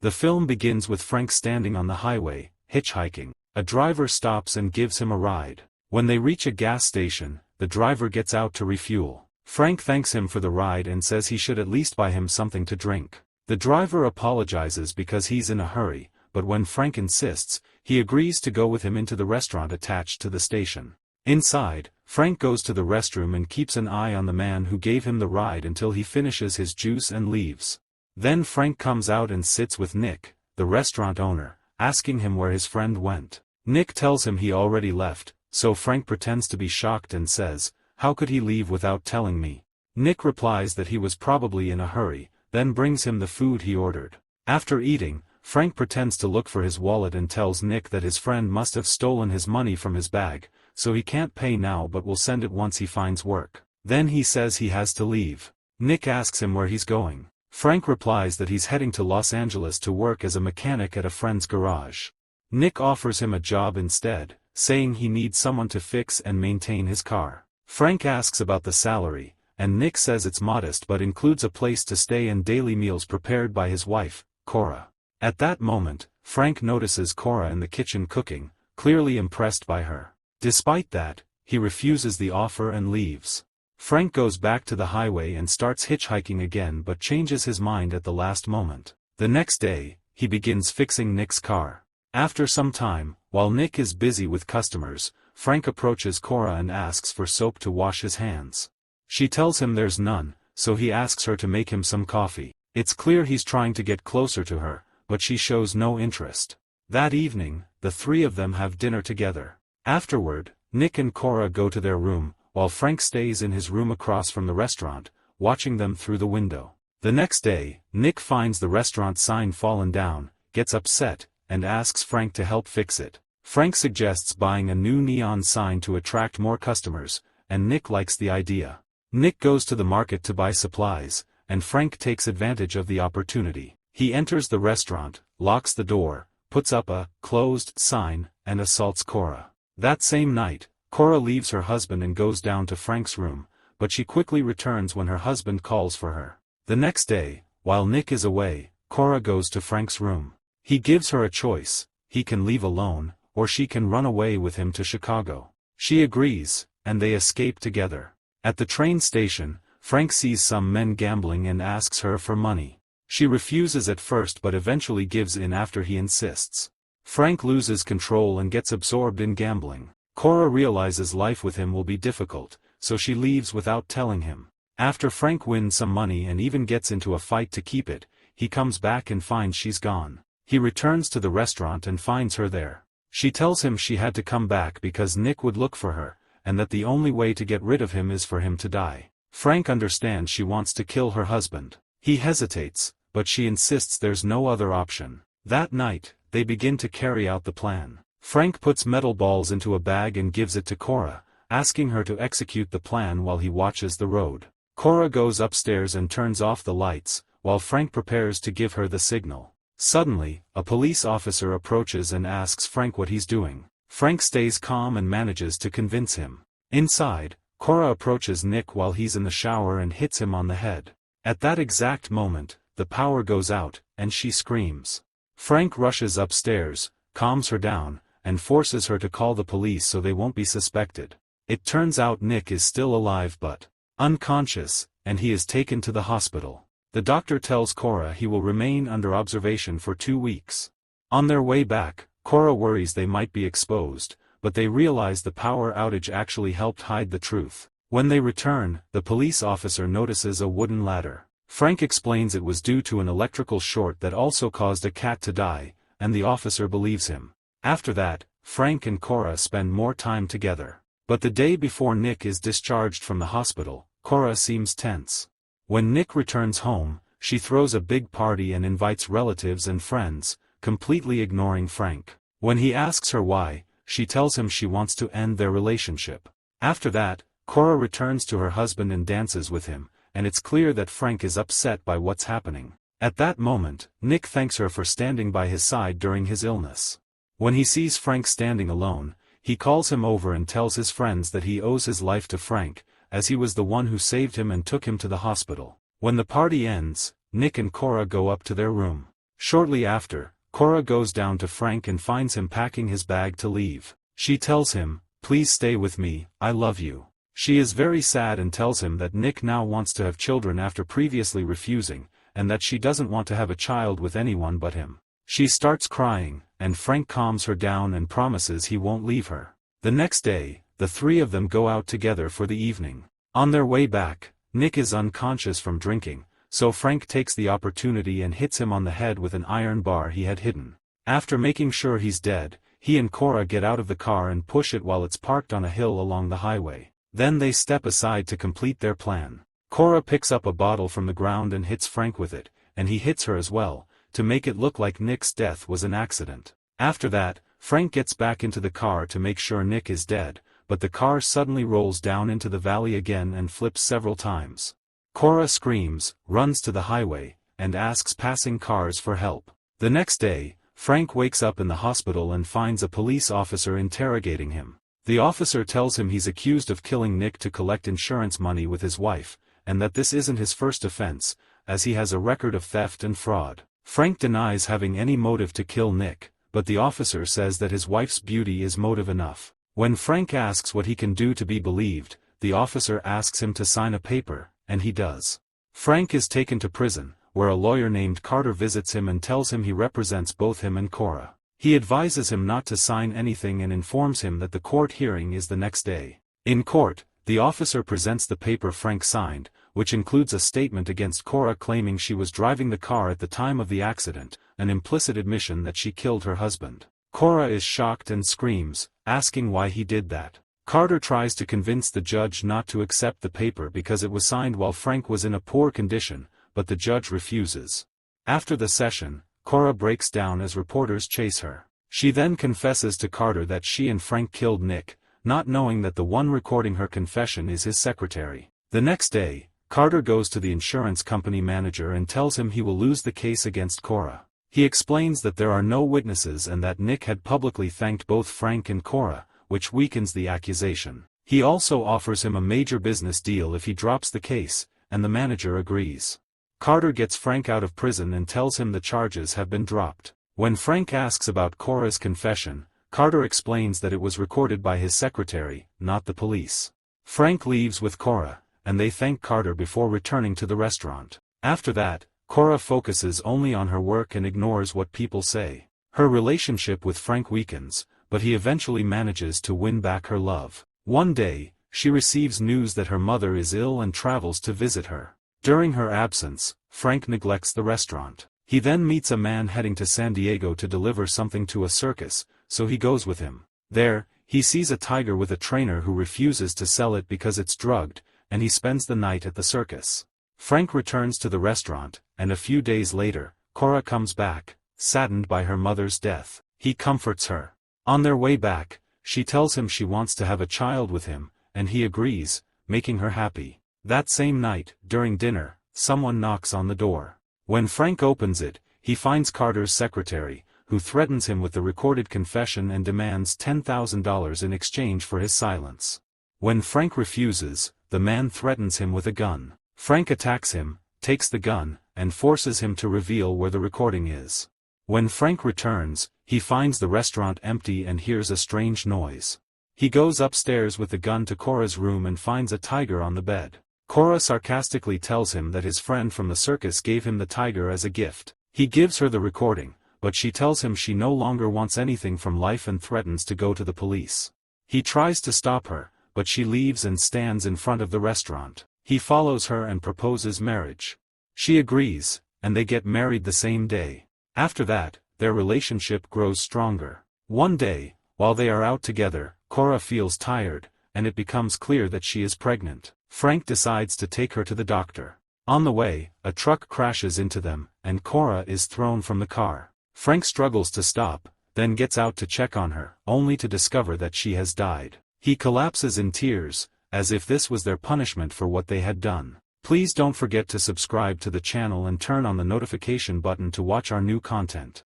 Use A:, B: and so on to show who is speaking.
A: The film begins with Frank standing on the highway, hitchhiking. A driver stops and gives him a ride. When they reach a gas station, the driver gets out to refuel. Frank thanks him for the ride and says he should at least buy him something to drink. The driver apologizes because he's in a hurry, but when Frank insists, he agrees to go with him into the restaurant attached to the station. Inside, Frank goes to the restroom and keeps an eye on the man who gave him the ride until he finishes his juice and leaves. Then Frank comes out and sits with Nick, the restaurant owner, asking him where his friend went. Nick tells him he already left, so Frank pretends to be shocked and says, "How could he leave without telling me?" Nick replies that he was probably in a hurry, then brings him the food he ordered. After eating, Frank pretends to look for his wallet and tells Nick that his friend must have stolen his money from his bag, so he can't pay now but will send it once he finds work. Then he says he has to leave. Nick asks him where he's going. Frank replies that he's heading to Los Angeles to work as a mechanic at a friend's garage. Nick offers him a job instead, saying he needs someone to fix and maintain his car. Frank asks about the salary, and Nick says it's modest but includes a place to stay and daily meals prepared by his wife, Cora. At that moment, Frank notices Cora in the kitchen cooking, clearly impressed by her. Despite that, he refuses the offer and leaves. Frank goes back to the highway and starts hitchhiking again but changes his mind at the last moment. The next day, he begins fixing Nick's car. After some time, while Nick is busy with customers, Frank approaches Cora and asks for soap to wash his hands. She tells him there's none, so he asks her to make him some coffee. It's clear he's trying to get closer to her, but she shows no interest. That evening, the three of them have dinner together. Afterward, Nick and Cora go to their room, while Frank stays in his room across from the restaurant, watching them through the window. The next day, Nick finds the restaurant sign fallen down, gets upset, and asks Frank to help fix it. Frank suggests buying a new neon sign to attract more customers, and Nick likes the idea. Nick goes to the market to buy supplies, and Frank takes advantage of the opportunity. He enters the restaurant, locks the door, puts up a closed sign, and assaults Cora. That same night, Cora leaves her husband and goes down to Frank's room, but she quickly returns when her husband calls for her. The next day, while Nick is away, Cora goes to Frank's room. He gives her a choice: he can leave alone, or she can run away with him to Chicago. She agrees, and they escape together. At the train station, Frank sees some men gambling and asks her for money. She refuses at first but eventually gives in after he insists. Frank loses control and gets absorbed in gambling. Cora realizes life with him will be difficult, so she leaves without telling him. After Frank wins some money and even gets into a fight to keep it, he comes back and finds she's gone. He returns to the restaurant and finds her there. She tells him she had to come back because Nick would look for her, and that the only way to get rid of him is for him to die. Frank understands she wants to kill her husband. He hesitates, but she insists there's no other option. That night, they begin to carry out the plan. Frank puts metal balls into a bag and gives it to Cora, asking her to execute the plan while he watches the road. Cora goes upstairs and turns off the lights, while Frank prepares to give her the signal. Suddenly, a police officer approaches and asks Frank what he's doing. Frank stays calm and manages to convince him. Inside, Cora approaches Nick while he's in the shower and hits him on the head. At that exact moment, the power goes out, and she screams. Frank rushes upstairs, calms her down, and forces her to call the police so they won't be suspected. It turns out Nick is still alive but unconscious, and he is taken to the hospital. The doctor tells Cora he will remain under observation for 2 weeks. On their way back, Cora worries they might be exposed, but they realize the power outage actually helped hide the truth. When they return, the police officer notices a wooden ladder. Frank explains it was due to an electrical short that also caused a cat to die, and the officer believes him. After that, Frank and Cora spend more time together. But the day before Nick is discharged from the hospital, Cora seems tense. When Nick returns home, she throws a big party and invites relatives and friends, completely ignoring Frank. When he asks her why, she tells him she wants to end their relationship. After that, Cora returns to her husband and dances with him, and it's clear that Frank is upset by what's happening. At that moment, Nick thanks her for standing by his side during his illness. When he sees Frank standing alone, he calls him over and tells his friends that he owes his life to Frank, as he was the one who saved him and took him to the hospital. When the party ends, Nick and Cora go up to their room. Shortly after, Cora goes down to Frank and finds him packing his bag to leave. She tells him, "Please stay with me, I love you." She is very sad and tells him that Nick now wants to have children after previously refusing, and that she doesn't want to have a child with anyone but him. She starts crying, and Frank calms her down and promises he won't leave her. The next day, the three of them go out together for the evening. On their way back, Nick is unconscious from drinking, so Frank takes the opportunity and hits him on the head with an iron bar he had hidden. After making sure he's dead, he and Cora get out of the car and push it while it's parked on a hill along the highway. Then they step aside to complete their plan. Cora picks up a bottle from the ground and hits Frank with it, and he hits her as well, to make it look like Nick's death was an accident. After that, Frank gets back into the car to make sure Nick is dead, but the car suddenly rolls down into the valley again and flips several times. Cora screams, runs to the highway, and asks passing cars for help. The next day, Frank wakes up in the hospital and finds a police officer interrogating him. The officer tells him he's accused of killing Nick to collect insurance money with his wife, and that this isn't his first offense, as he has a record of theft and fraud. Frank denies having any motive to kill Nick, but the officer says that his wife's beauty is motive enough. When Frank asks what he can do to be believed, the officer asks him to sign a paper, and he does. Frank is taken to prison, where a lawyer named Carter visits him and tells him he represents both him and Cora. He advises him not to sign anything and informs him that the court hearing is the next day. In court, the officer presents the paper Frank signed, which includes a statement against Cora claiming she was driving the car at the time of the accident, an implicit admission that she killed her husband. Cora is shocked and screams, asking why he did that. Carter tries to convince the judge not to accept the paper because it was signed while Frank was in a poor condition, but the judge refuses. After the session, Cora breaks down as reporters chase her. She then confesses to Carter that she and Frank killed Nick, not knowing that the one recording her confession is his secretary. The next day, Carter goes to the insurance company manager and tells him he will lose the case against Cora. He explains that there are no witnesses and that Nick had publicly thanked both Frank and Cora, which weakens the accusation. He also offers him a major business deal if he drops the case, and the manager agrees. Carter gets Frank out of prison and tells him the charges have been dropped. When Frank asks about Cora's confession, Carter explains that it was recorded by his secretary, not the police. Frank leaves with Cora, and they thank Carter before returning to the restaurant. After that, Cora focuses only on her work and ignores what people say. Her relationship with Frank weakens, but he eventually manages to win back her love. One day, she receives news that her mother is ill and travels to visit her. During her absence, Frank neglects the restaurant. He then meets a man heading to San Diego to deliver something to a circus, so he goes with him. There, he sees a tiger with a trainer who refuses to sell it because it's drugged, and he spends the night at the circus. Frank returns to the restaurant, and a few days later, Cora comes back, saddened by her mother's death. He comforts her. On their way back, she tells him she wants to have a child with him, and he agrees, making her happy. That same night, during dinner, someone knocks on the door. When Frank opens it, he finds Carter's secretary, who threatens him with the recorded confession and demands $10,000 in exchange for his silence. When Frank refuses, the man threatens him with a gun. Frank attacks him, takes the gun, and forces him to reveal where the recording is. When Frank returns, he finds the restaurant empty and hears a strange noise. He goes upstairs with the gun to Cora's room and finds a tiger on the bed. Cora sarcastically tells him that his friend from the circus gave him the tiger as a gift. He gives her the recording, but she tells him she no longer wants anything from life and threatens to go to the police. He tries to stop her, but she leaves and stands in front of the restaurant. He follows her and proposes marriage. She agrees, and they get married the same day. After that, their relationship grows stronger. One day, while they are out together, Cora feels tired, and it becomes clear that she is pregnant. Frank decides to take her to the doctor. On the way, a truck crashes into them, and Cora is thrown from the car. Frank struggles to stop, then gets out to check on her, only to discover that she has died. He collapses in tears, as if this was their punishment for what they had done. Please don't forget to subscribe to the channel and turn on the notification button to watch our new content.